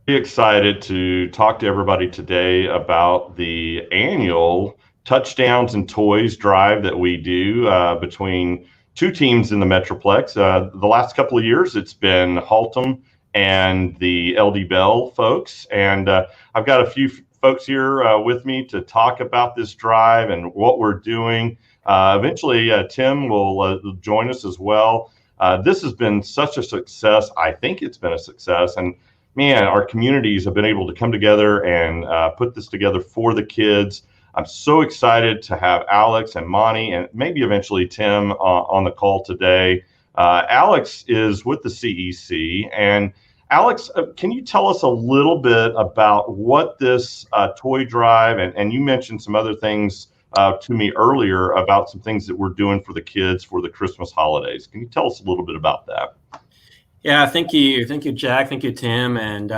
Excited to talk to everybody today about the annual Touchdowns and Toys drive that we do between two teams in the Metroplex. The last couple of years, it's been Haltom and the LD Bell folks. And I've got a few folks here with me to talk about this drive and what we're doing. Eventually, Tim will join us as well. This has been such a success. I think it's been a success. And man, our communities have been able to come together and put this together for the kids. I'm so excited to have Alex and Monty and maybe eventually Tim on the call today. Alex is with the CEC. And Alex, can you tell us a little bit about what this toy drive, and you mentioned some other things to me earlier about some things that we're doing for the kids for the Christmas holidays. Can you tell us a little bit about that? Yeah, thank you, Jack, thank you, Tim, and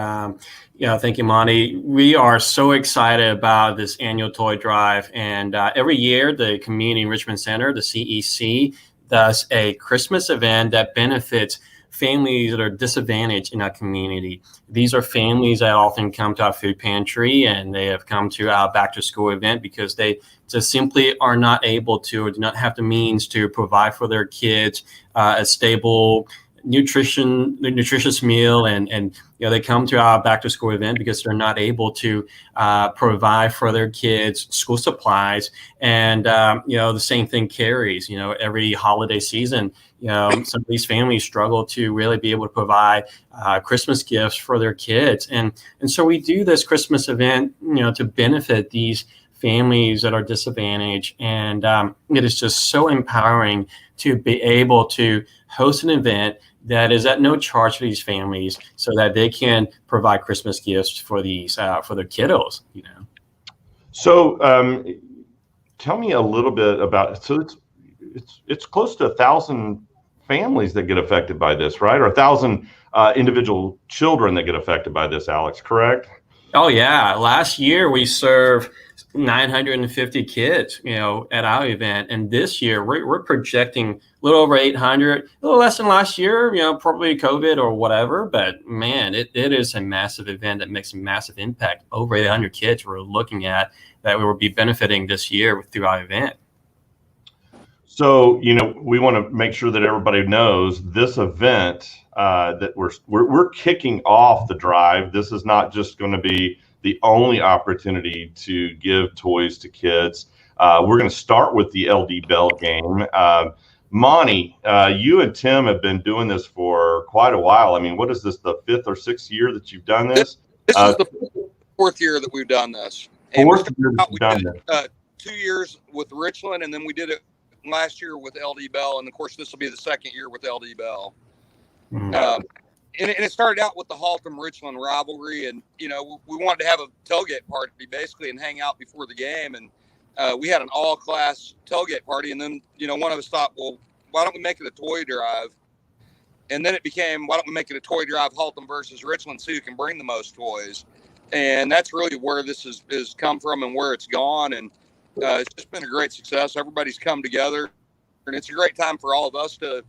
thank you, Monty. We are so excited about this annual toy drive, and every year the Community Enrichment Center, the CEC, does a Christmas event that benefits families that are disadvantaged in our community. These are families that often come to our food pantry, and they have come to our back to school event because they just simply are not able to or do not have the means to provide for their kids a stable nutritious meal, and they come to our back to school event because they're not able to provide for their kids school supplies. And the same thing carries. Every holiday season, some of these families struggle to really be able to provide Christmas gifts for their kids, and so we do this Christmas event to benefit these families that are disadvantaged. And it is just so empowering to be able to host an event that is at no charge for these families so that they can provide Christmas gifts for these for their kiddos. So tell me a little bit about, so it's close to 1,000 families that get affected by this, right? Or 1,000 individual children that get affected by this, Alex, correct? Oh yeah, last year we served 950 kids, at our event, and this year we're projecting a little over 800, a little less than last year, probably COVID or whatever. But man, it is a massive event that makes a massive impact. Over 800 kids we're looking at that we will be benefiting this year through our event. So, we want to make sure that everybody knows this event that we're kicking off the drive. This is not just going to be the only opportunity to give toys to kids. We're going to start with the LD Bell game. Monty, you and Tim have been doing this for quite a while. I mean, what is this, the 5th or 6th year that you've done this? This is the 4th year that we've done this. And fourth year that you've done this. 2 years with Richland, and then we did it last year with LD Bell, and of course this will be the 2nd year with LD Bell. And it started out with the Haltom Richland rivalry, and we wanted to have a tailgate party basically and hang out before the game, and we had an all-class tailgate party, and then one of us thought, well, why don't we make it a toy drive? And then it became, why don't we make it a toy drive Haltom versus Richland, so you can bring the most toys? And that's really where this is come from and where it's gone, and it's just been a great success. Everybody's come together, and it's a great time for all of us to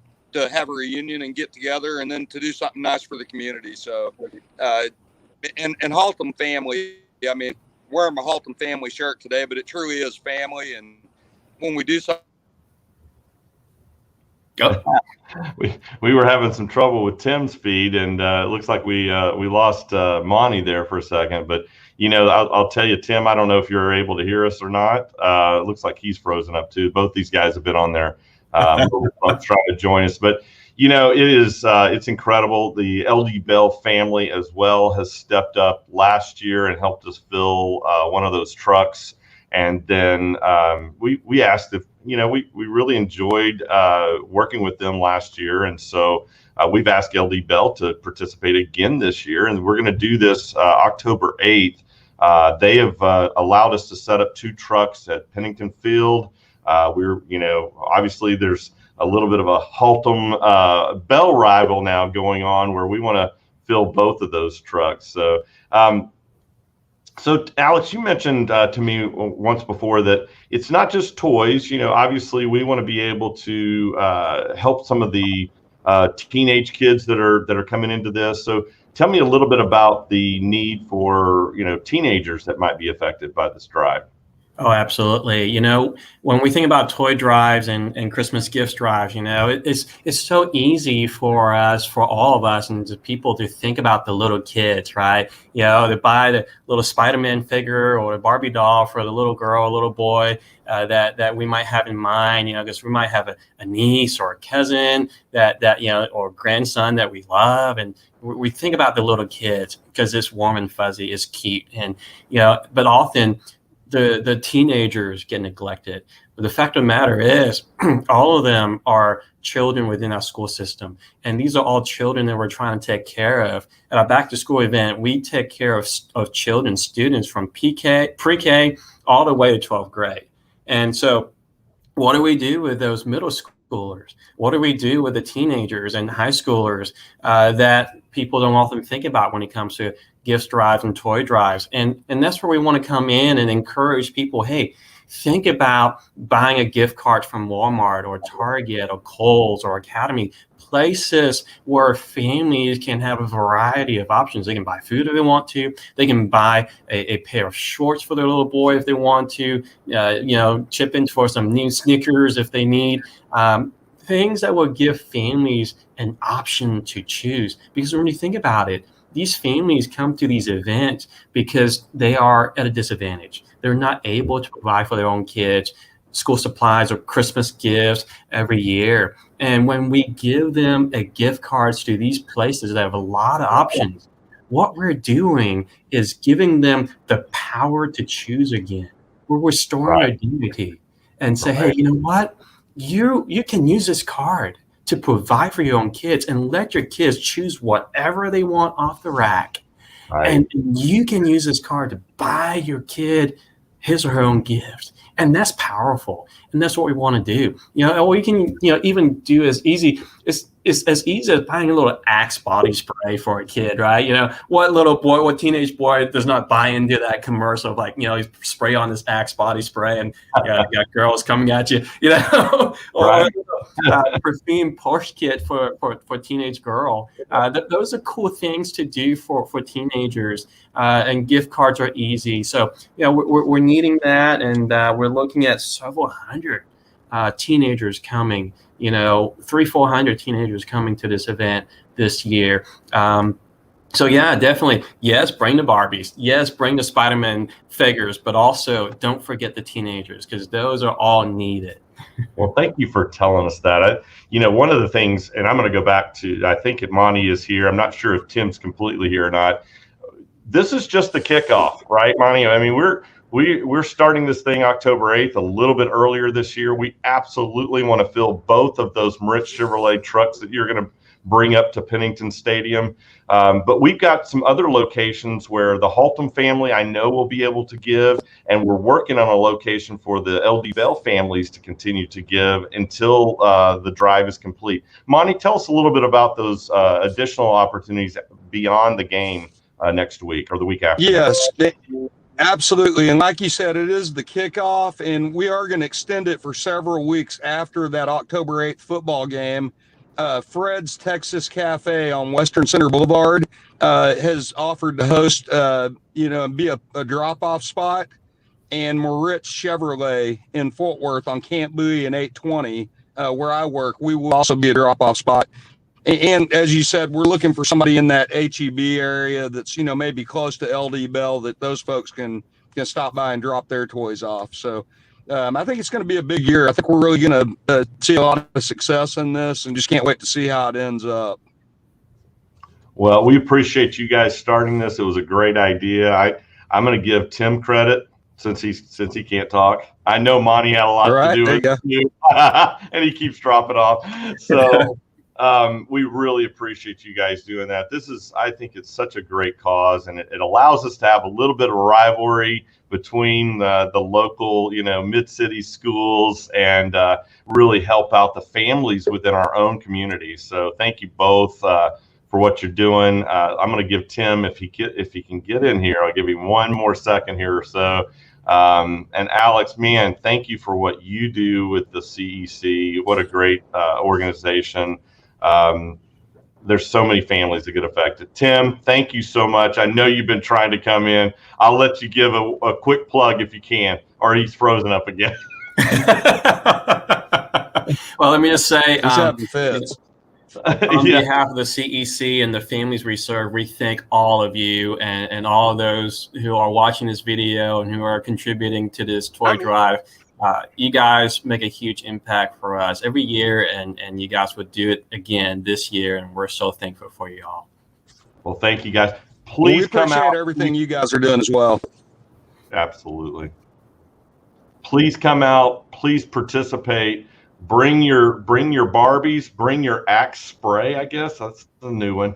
have a reunion and get together, and then to do something nice for the community. So, and Haltom family, I mean, wearing my Haltom family shirt today, but it truly is family. And when we do something, we were having some trouble with Tim's feed, and it looks like we lost Monty there for a second. But I'll tell you, Tim, I don't know if you're able to hear us or not. It looks like he's frozen up too. Both these guys have been on there trying to join us, but it's incredible. The LD Bell family as well has stepped up last year and helped us fill one of those trucks. And then we asked if we really enjoyed working with them last year, and so we've asked LD Bell to participate again this year, and we're going to do this October 8th. They have allowed us to set up 2 trucks at Pennington Field. We're, obviously there's a little bit of a Haltom Bell rival now going on where we want to fill both of those trucks. So, Alex, you mentioned to me once before that it's not just toys. Obviously we want to be able to help some of the teenage kids that are coming into this. So tell me a little bit about the need for, teenagers that might be affected by this drive. Oh, absolutely. When we think about toy drives and Christmas gifts drives, it's so easy for all of us and the people to think about the little kids, right? They buy the little Spider-Man figure or a Barbie doll for the little girl, little boy that we might have in mind, because we might have a niece or a cousin that or grandson that we love. And we think about the little kids because it's warm and fuzzy, it's cute. And, but often, the teenagers get neglected. But the fact of the matter is, all of them are children within our school system. And these are all children that we're trying to take care of. At our back to school event, we take care of children, students from pre-K all the way to 12th grade. And so what do we do with those middle schoolers? What do we do with the teenagers and high schoolers that people don't often think about when it comes to gifts drives and toy drives? And that's where we want to come in and encourage people, hey, think about buying a gift card from Walmart or Target or Kohl's or Academy, places where families can have a variety of options. They can buy food if they want to. They can buy a pair of shorts for their little boy if they want to, chip in for some new sneakers if they need. Things that will give families an option to choose. Because when you think about it, these families come to these events because they are at a disadvantage. They're not able to provide for their own kids school supplies or Christmas gifts every year. And when we give them a gift cards to these places that have a lot of options, what we're doing is giving them the power to choose again. We're restoring their dignity and say, hey, you know what? You can use this card to provide for your own kids and let your kids choose whatever they want off the rack. Right. And you can use this card to buy your kid his or her own gift. And that's powerful. And that's what we want to do. Or you can, even do as easy as easy as buying a little Axe body spray for a kid, right? What teenage boy does not buy into that commercial of you spray on this Axe body spray and you got girls coming at you, or perfume Porsche kit for teenage girl. Those are cool things to do for teenagers, and gift cards are easy. So, we're needing that, and we're looking at several hundred teenagers coming, 300-400 teenagers coming to this event this year. So yeah, definitely. Yes, bring the Barbies. Yes, bring the Spider-Man figures, but also don't forget the teenagers because those are all needed. Well, thank you for telling us that. One of the things, and I'm going to go back to, I think Monty is here. I'm not sure if Tim's completely here or not. This is just the kickoff, right, Monty? I mean, we're starting this thing October 8th, a little bit earlier this year. We absolutely want to fill both of those Moritz Chevrolet trucks that you're going to bring up to Pennington Stadium. But we've got some other locations where the Haltom family I know will be able to give, and we're working on a location for the LD Bell families to continue to give until the drive is complete. Monty, tell us a little bit about those additional opportunities beyond the game next week or the week after. Yes, absolutely. And like you said, it is the kickoff, and we are going to extend it for several weeks after that October 8th football game. Fred's Texas Cafe on Western Center Boulevard has offered to host, be a drop-off spot, and Moritz Chevrolet in Fort Worth on Camp Bowie and 820, where I work, we will also be a drop-off spot. And as you said, we're looking for somebody in that HEB area that's, maybe close to LD Bell, that those folks can stop by and drop their toys off. So I think it's going to be a big year. I think we're really going to see a lot of success in this, and just can't wait to see how it ends up. Well, we appreciate you guys starting this. It was a great idea. I'm going to give Tim credit since he can't talk. I know Monty had a lot to do with it, and he keeps dropping off. So we really appreciate you guys doing that. I think it's such a great cause, and it allows us to have a little bit of a rivalry between the local, mid-city schools, and really help out the families within our own communities. So thank you both for what you're doing. I'm going to give Tim, if he can get in here, I'll give him one more second here or so. And Alex, man, thank you for what you do with the CEC. What a great organization. there's so many families that get affected. Tim, thank you so much. I know you've been trying to come in. I'll let you give a quick plug if you can, or he's frozen up again. Well, let me just say, on Yeah. behalf of the CEC and the families we serve, we thank all of you and all of those who are watching this video and who are contributing to this toy drive. You guys make a huge impact for us every year, and you guys would do it again this year, and we're so thankful for you all. Well, thank you guys. Please come out. We appreciate everything you guys are doing as well. Absolutely. Please come out. Please participate. Bring your Barbies. Bring your Axe spray. I guess that's the new one.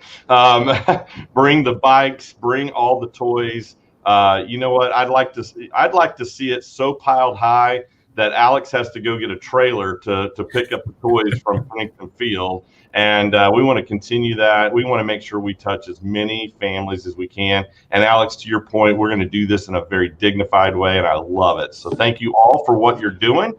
Bring the bikes. Bring all the toys. You know what? I'd like to see it so piled high that Alex has to go get a trailer to pick up the toys from Pennington Field. And we want to continue that. We want to make sure we touch as many families as we can. And Alex, to your point, we're going to do this in a very dignified way, and I love it. So thank you all for what you're doing.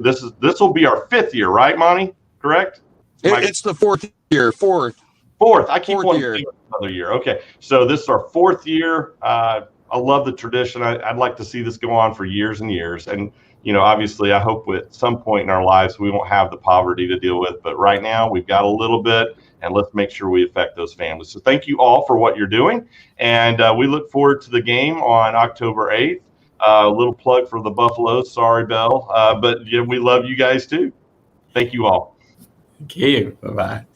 This will be our 5th year, right, Monty? Correct? It's the 4th year. Fourth. I keep wanting to think another year. Okay, so this is our 4th year. I love the tradition. I'd like to see this go on for years and years. And obviously, I hope at some point in our lives we won't have the poverty to deal with. But right now, we've got a little bit, and let's make sure we affect those families. So thank you all for what you're doing, and we look forward to the game on October 8th. A little plug for the Buffaloes. Sorry, Bell, but we love you guys too. Thank you all. Thank you. Bye-bye.